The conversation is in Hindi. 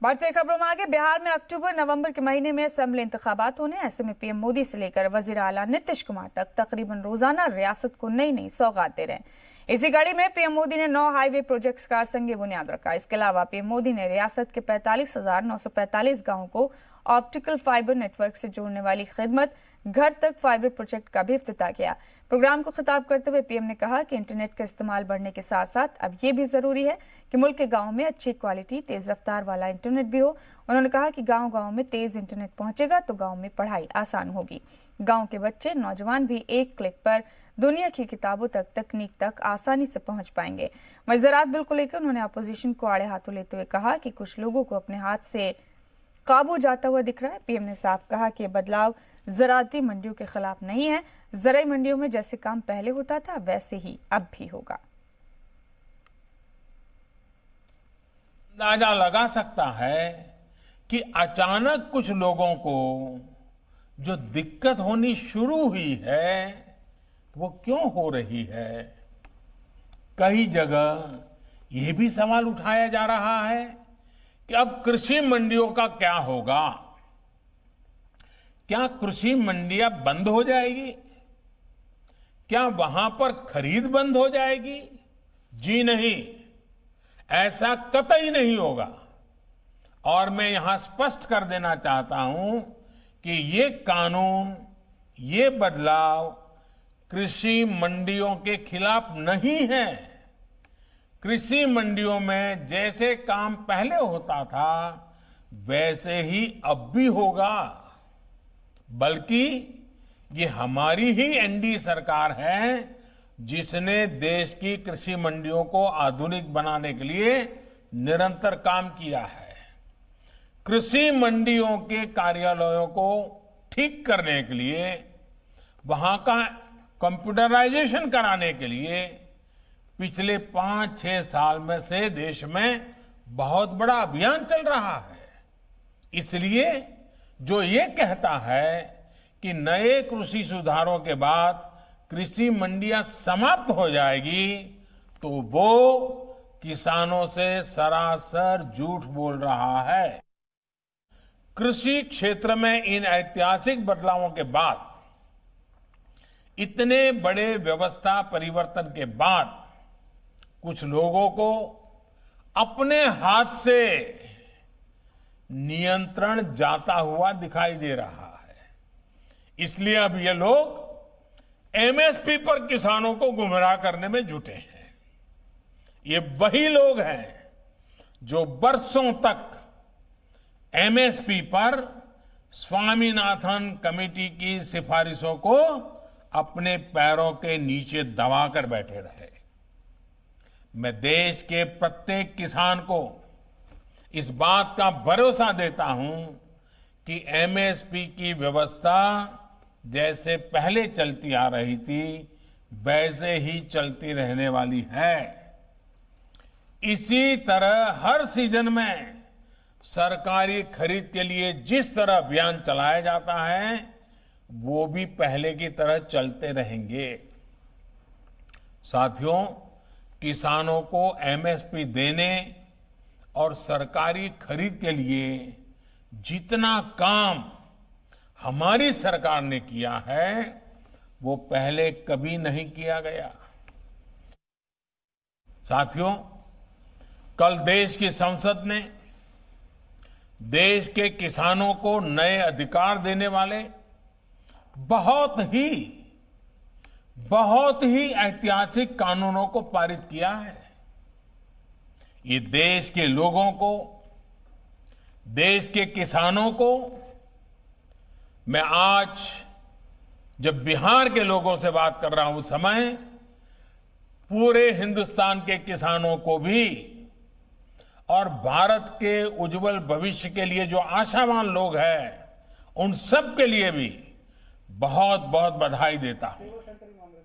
बढ़ते खबरों में आगे। बिहार में अक्टूबर नवंबर के महीने में असेंबली इंतखाबात होने, ऐसे में पीएम मोदी से लेकर वजीर आला नीतीश कुमार तक तकरीबन रोजाना रियासत को नई नई सौगात दे रहे हैं। इसी कड़ी में पीएम मोदी ने 9 हाईवे प्रोजेक्ट्स का संग बुनियाद रखा। इसके अलावा पीएम मोदी ने रियासत के 45,945 गांवों को ऑप्टिकल फाइबर नेटवर्क से जोड़ने वाली खिदमत घर तक फाइबर प्रोजेक्ट का भी इफ्तिताह किया। प्रोग्राम को खिताब करते हुए पीएम ने कहा कि इंटरनेट का इस्तेमाल बढ़ने के साथ साथ अब ये भी जरूरी है कि मुल्क के गांवों में अच्छी क्वालिटी तेज रफ्तार वाला इंटरनेट भी हो। उन्होंने कहा कि गांव-गांव में तेज इंटरनेट पहुंचेगा तो गांव में पढ़ाई आसान होगी। गांव के बच्चे नौजवान भी एक क्लिक पर दुनिया की किताबों तक, तकनीक तक आसानी से पहुंच पाएंगे। वहीं ज़राअत बिल को लेकर उन्होंने अपोजिशन को आड़े हाथों लेते हुए कहा कि कुछ लोगों को अपने हाथ से काबू जाता हुआ दिख रहा है। पीएम ने साफ कहा कि बदलाव ज़राअती मंडियों के खिलाफ नहीं है। ज़राई मंडियों में जैसे काम पहले होता था वैसे ही अब भी होगा। अंदाजा लगा सकता है कि अचानक कुछ लोगों को जो दिक्कत होनी शुरू हुई है वो क्यों हो रही है। कई जगह ये भी सवाल उठाया जा रहा है कि अब कृषि मंडियों का क्या होगा। क्या कृषि मंडियां बंद हो जाएगी? क्या वहां पर खरीद बंद हो जाएगी? जी नहीं, ऐसा कतई नहीं होगा। और मैं यहां स्पष्ट कर देना चाहता हूं कि ये कानून, ये बदलाव कृषि मंडियों के खिलाफ नहीं है। कृषि मंडियों में जैसे काम पहले होता था वैसे ही अब भी होगा। बल्कि ये हमारी ही एनडीए सरकार है जिसने देश की कृषि मंडियों को आधुनिक बनाने के लिए निरंतर काम किया है। कृषि मंडियों के कार्यालयों को ठीक करने के लिए, वहां का कंप्यूटराइजेशन कराने के लिए पिछले 5-6 साल में से देश में बहुत बड़ा अभियान चल रहा है। इसलिए जो ये कहता है कि नए कृषि सुधारों के बाद कृषि मंडियां समाप्त हो जाएगी तो वो किसानों से सरासर झूठ बोल रहा है। कृषि क्षेत्र में इन ऐतिहासिक बदलावों के बाद, इतने बड़े व्यवस्था परिवर्तन के बाद कुछ लोगों को अपने हाथ से नियंत्रण जाता हुआ दिखाई दे रहा है। इसलिए अब ये लोग एमएसपी पर किसानों को गुमराह करने में जुटे हैं। ये वही लोग हैं जो बरसों तक एमएसपी पर स्वामीनाथन कमेटी की सिफारिशों को अपने पैरों के नीचे दबाकर बैठे रहे। मैं देश के प्रत्येक किसान को इस बात का भरोसा देता हूं कि एमएसपी की व्यवस्था जैसे पहले चलती आ रही थी वैसे ही चलती रहने वाली है। इसी तरह हर सीजन में सरकारी खरीद के लिए जिस तरह अभियान चलाया जाता है वो भी पहले की तरह चलते रहेंगे। साथियों, किसानों को एमएसपी देने और सरकारी खरीद के लिए जितना काम हमारी सरकार ने किया है वो पहले कभी नहीं किया गया। साथियों, कल देश की संसद ने देश के किसानों को नए अधिकार देने वाले बहुत ही ऐतिहासिक कानूनों को पारित किया है। ये देश के लोगों को, देश के किसानों को, मैं आज जब बिहार के लोगों से बात कर रहा हूं उस समय पूरे हिंदुस्तान के किसानों को भी और भारत के उज्जवल भविष्य के लिए जो आशावान लोग हैं उन सब के लिए भी बहुत बहुत बधाई देता हूं।